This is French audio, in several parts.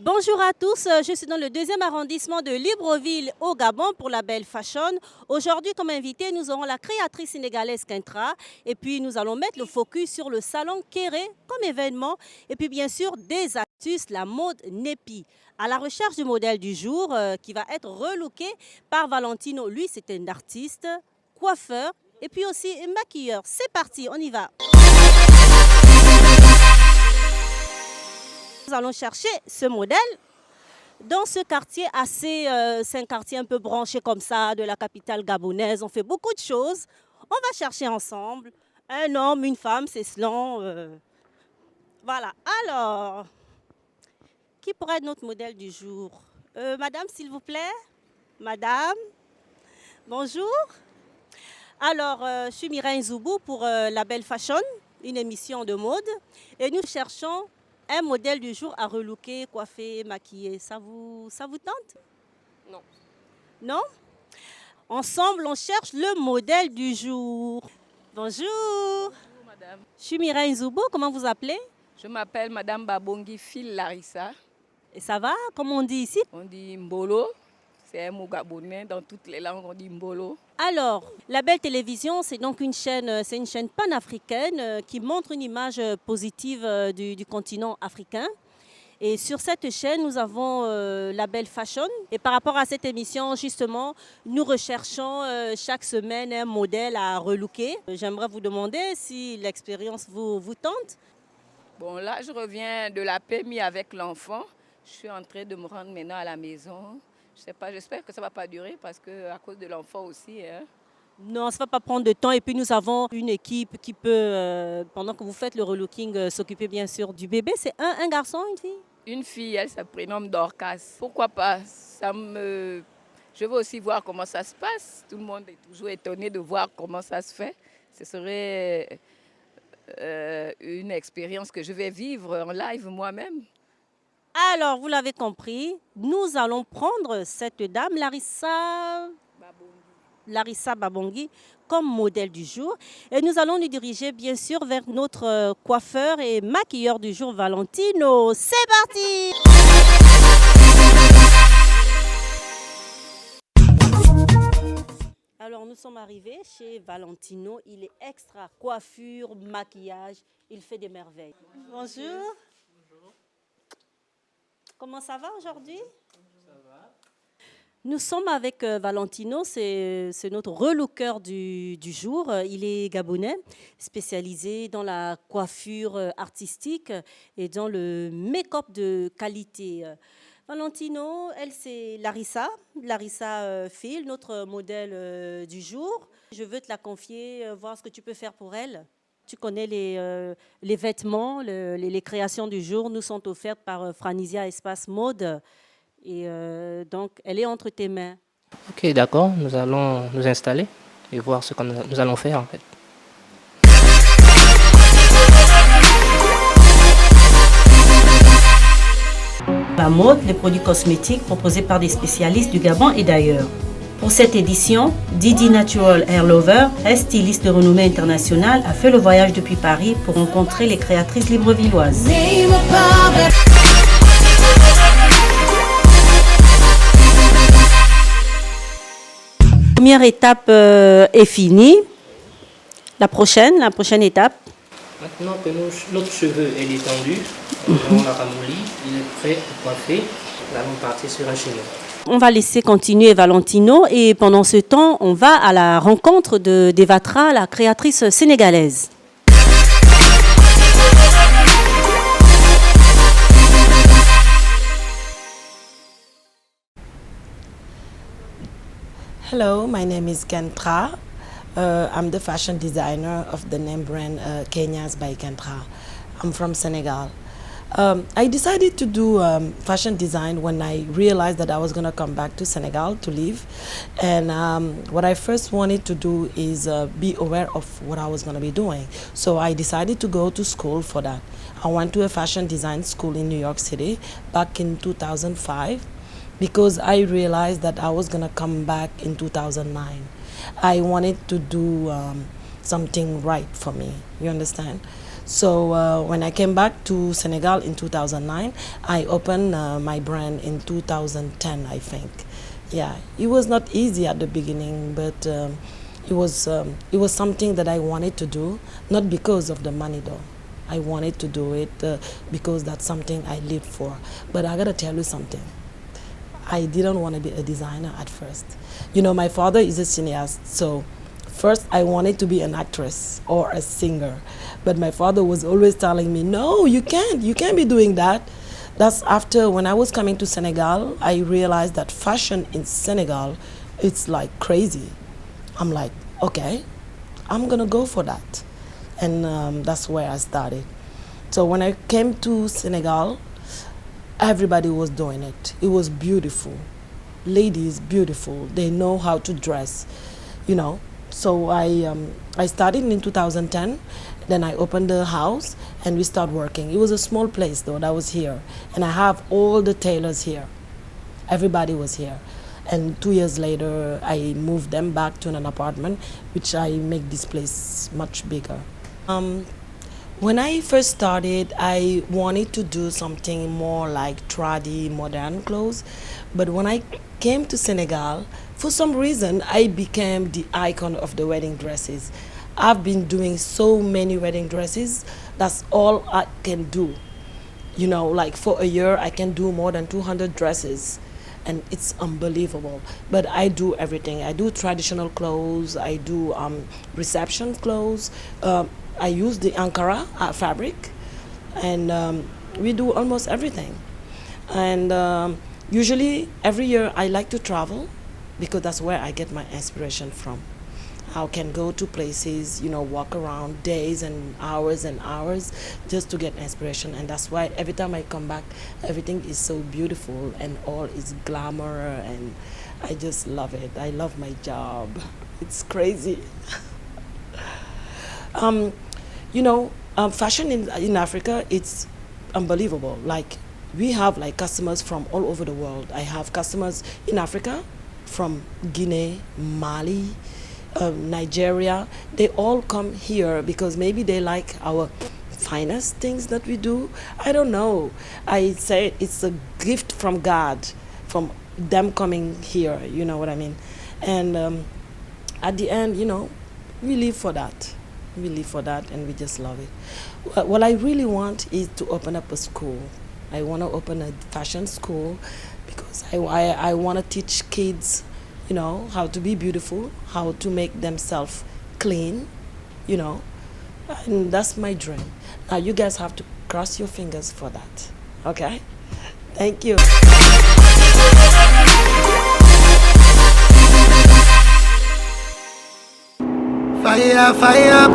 Bonjour à tous, je suis dans le 2e arrondissement de Libreville au Gabon pour la Belle Fashion. Aujourd'hui, comme invité, nous aurons la créatrice sénégalaise Kentra et puis nous allons mettre le focus sur le salon Kéré comme événement et puis bien sûr des astuces, la mode Népi. À la recherche du modèle du jour qui va être relooké par Valentino. Lui, c'est un artiste, coiffeur et puis aussi maquilleur. C'est parti, on y va. Nous allons chercher ce modèle dans ce quartier c'est un quartier un peu branché comme ça de la capitale gabonaise. On fait beaucoup de choses. On va chercher ensemble un homme, une femme, c'est selon. Voilà. Alors, qui pourrait être notre modèle du jour? Madame, s'il vous plaît. Madame, bonjour. Alors, je suis Mireille Zoubou pour La Belle Fashion, une émission de mode. Et nous cherchons un modèle du jour à relooker, coiffer, maquiller. Ça vous tente? Non. Non? Ensemble, on cherche le modèle du jour. Bonjour. Bonjour, madame. Je suis Mireille Zoubou. Comment vous appelez? Je m'appelle madame Babongi Phil Larissa. Et ça va? Comme on dit ici? On dit Mbolo. C'est un mot gabonais. Dans toutes les langues, on dit Mbolo. Alors, La Belle Télévision, c'est donc une chaîne panafricaine qui montre une image positive du continent africain. Et sur cette chaîne, nous avons La Belle Fashion. Et par rapport à cette émission, justement, nous recherchons chaque semaine un modèle à relooker. J'aimerais vous demander si l'expérience vous tente. Bon, là, je reviens de la PMI avec l'enfant. Je suis en train de me rendre maintenant à la maison. Je sais pas, j'espère que ça ne va pas durer parce que à cause de l'enfant aussi. Hein. Non, ça ne va pas prendre de temps. Et puis nous avons une équipe qui peut, pendant que vous faites le relooking, s'occuper bien sûr du bébé. C'est un garçon, une fille? Une fille, elle se prénomme Dorcas. Pourquoi pas? Je veux aussi voir comment ça se passe. Tout le monde est toujours étonné de voir comment ça se fait. Ce serait une expérience que je vais vivre en live moi-même. Alors, vous l'avez compris, nous allons prendre cette dame, Larissa Babongi, comme modèle du jour. Et nous allons nous diriger, bien sûr, vers notre coiffeur et maquilleur du jour, Valentino. C'est parti! Alors, nous sommes arrivés chez Valentino. Il est extra coiffure, maquillage. Il fait des merveilles. Bonjour. Comment ça va aujourd'hui? Ça va. Nous sommes avec Valentino, c'est notre relooker du jour. Il est gabonais, spécialisé dans la coiffure artistique et dans le make-up de qualité. Valentino, elle c'est Larissa Phil, notre modèle du jour. Je veux te la confier, voir ce que tu peux faire pour elle. Tu connais les vêtements, les créations du jour nous sont offertes par Franisia Espace Mode. Et donc, elle est entre tes mains. Ok, d'accord. Nous allons nous installer et voir ce que nous allons faire en fait. La mode, les produits cosmétiques proposés par des spécialistes du Gabon et d'ailleurs. Pour cette édition, Didi Natural Hair Lover, styliste de renommée internationale, a fait le voyage depuis Paris pour rencontrer les créatrices librevilloises. La première étape est finie. La prochaine étape. Maintenant que notre cheveu est détendu, on l'a ramolli, il est prêt à coiffer. Nous allons partir sur un chemin. On va laisser continuer Valentino et pendant ce temps, on va à la rencontre d'Evatra, la créatrice sénégalaise. Hello, my name is Kentra. I'm the fashion designer of the name brand Kenyas by Kentra. I'm from Senegal. I decided to do fashion design when I realized that I was going to come back to Senegal to live. And what I first wanted to do is be aware of what I was going to be doing. So I decided to go to school for that. I went to a fashion design school in New York City back in 2005 because I realized that I was going to come back in 2009. I wanted to do something right for me, you understand? So when I came back to Senegal in 2009, I opened my brand in 2010, I think. Yeah, it was not easy at the beginning, but it was something that I wanted to do, not because of the money though. I wanted to do it because that's something I lived for. But I gotta tell you something. I didn't want to be a designer at first. You know, my father is a cineast, so first I wanted to be an actress or a singer. But my father was always telling me, no, you can't be doing that. That's after when I was coming to Senegal, I realized that fashion in Senegal, it's like crazy. I'm like, okay, I'm gonna go for that. And that's where I started. So when I came to Senegal, everybody was doing it. It was beautiful. Ladies, beautiful. They know how to dress, you know. So I started in 2010. Then I opened the house and we started working. It was a small place though that was here. And I have all the tailors here. Everybody was here. And 2 years later, I moved them back to an apartment, which I make this place much bigger. When I first started, I wanted to do something more like tradi, modern clothes. But when I came to Senegal, for some reason, I became the icon of the wedding dresses. I've been doing so many wedding dresses. That's all I can do. You know, like for a year, I can do more than 200 dresses. And it's unbelievable. But I do everything. I do traditional clothes. I do reception clothes. I use the Ankara fabric. And we do almost everything. And usually, every year, I like to travel because that's where I get my inspiration from. I can go to places, you know, walk around days and hours just to get inspiration. And that's why every time I come back, everything is so beautiful and all is glamour, and I just love it. I love my job. It's crazy. You know, fashion in Africa, it's unbelievable. Like, we have like customers from all over the world. I have customers in Africa from Guinea, Mali, Nigeria. They all come here because maybe they like our finest things that we do. I don't know. I say it's a gift from God, from them coming here, you know what I mean? And at the end, you know, we live for that. We live for that and we just love it. What I really want is to open up a school. I want to open a fashion school because I want to teach kids, you know, how to be beautiful, how to make themselves clean, you know, and that's my dream. Now you guys have to cross your fingers for that, okay? Thank you. Fire, fire.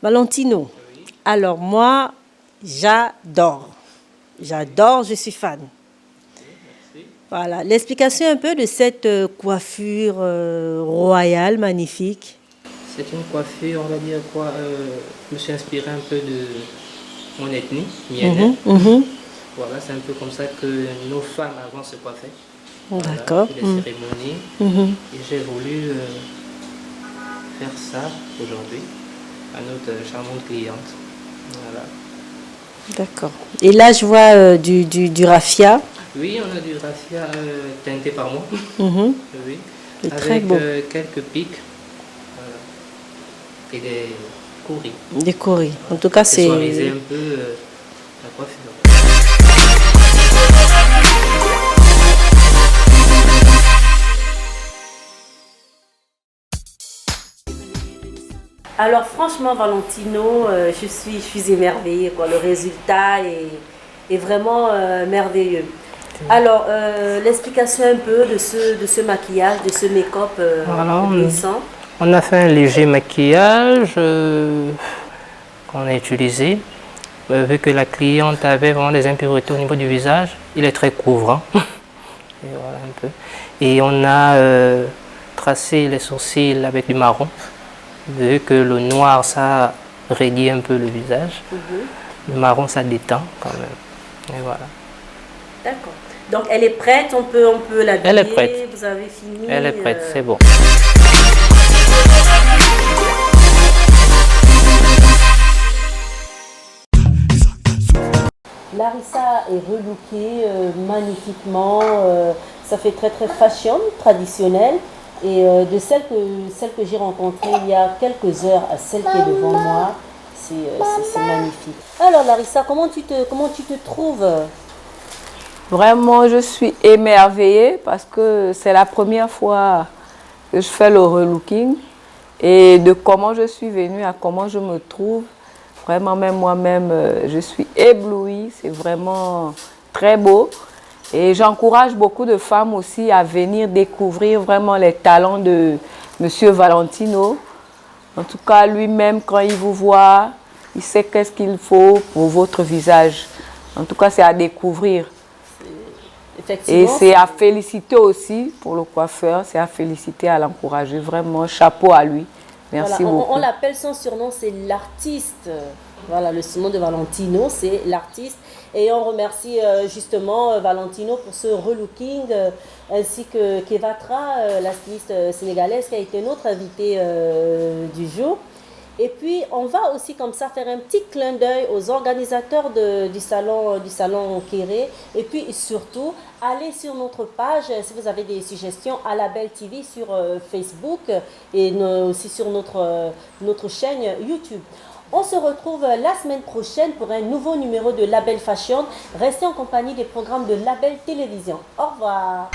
Valentino, alors moi, j'adore, je suis fan. Voilà, l'explication un peu de cette coiffure royale, magnifique. C'est une coiffure, on va dire quoi, je me suis inspiré un peu de mon ethnie, mienne. Voilà, c'est un peu comme ça que nos femmes avant se coiffaient. D'accord. Voilà, les cérémonies. Et j'ai voulu faire ça aujourd'hui à notre charmante cliente. Voilà. D'accord. Et là, je vois du raffia. Oui, on a du raffia teinté par moi. Oui. C'est Avec très beau. quelques pics. Voilà. Et des courris. Des courris. En tout cas, c'est... Soiriser un peu la coiffure. Alors franchement, Valentino, je suis émerveillée, quoi. Le résultat est vraiment merveilleux. Alors, l'explication un peu de ce maquillage, de ce make-up éblouissant. On a fait un léger maquillage qu'on a utilisé. Vu que la cliente avait vraiment des impuretés au niveau du visage, il est très couvrant. Et voilà un peu. Et on a tracé les sourcils avec du marron. Vu que le noir, ça raidit un peu le visage. Le marron, ça détend quand même. Et voilà. D'accord. Donc, elle est prête, on peut l'habiller. Elle est prête. Vous avez fini. Elle est prête, c'est bon. Larissa est relookée magnifiquement. Ça fait très très fashion, traditionnel. Et de celle que j'ai rencontrée il y a quelques heures à celle qui est devant moi, c'est magnifique. Alors Larissa, comment tu te trouves? Vraiment, je suis émerveillée parce que c'est la première fois que je fais le relooking. Et de comment je suis venue à comment je me trouve, vraiment même moi-même, je suis éblouie. C'est vraiment très beau. Et j'encourage beaucoup de femmes aussi à venir découvrir vraiment les talents de Monsieur Valentino. En tout cas, lui-même, quand il vous voit, il sait qu'est-ce qu'il faut pour votre visage. En tout cas, c'est à découvrir. Et c'est à féliciter aussi pour le coiffeur, c'est à féliciter, à l'encourager. Vraiment, chapeau à lui. Merci beaucoup. On l'appelle, son surnom, c'est l'artiste. Voilà, le surnom de Valentino, c'est l'artiste. Et on remercie justement Valentino pour ce relooking, ainsi que Kevatra, la styliste sénégalaise, qui a été notre invitée du jour. Et puis, on va aussi comme ça faire un petit clin d'œil aux organisateurs du salon Kéré. Et puis, surtout, allez sur notre page si vous avez des suggestions à Label TV sur Facebook et aussi sur notre chaîne YouTube. On se retrouve la semaine prochaine pour un nouveau numéro de Label Fashion. Restez en compagnie des programmes de Label Télévision. Au revoir.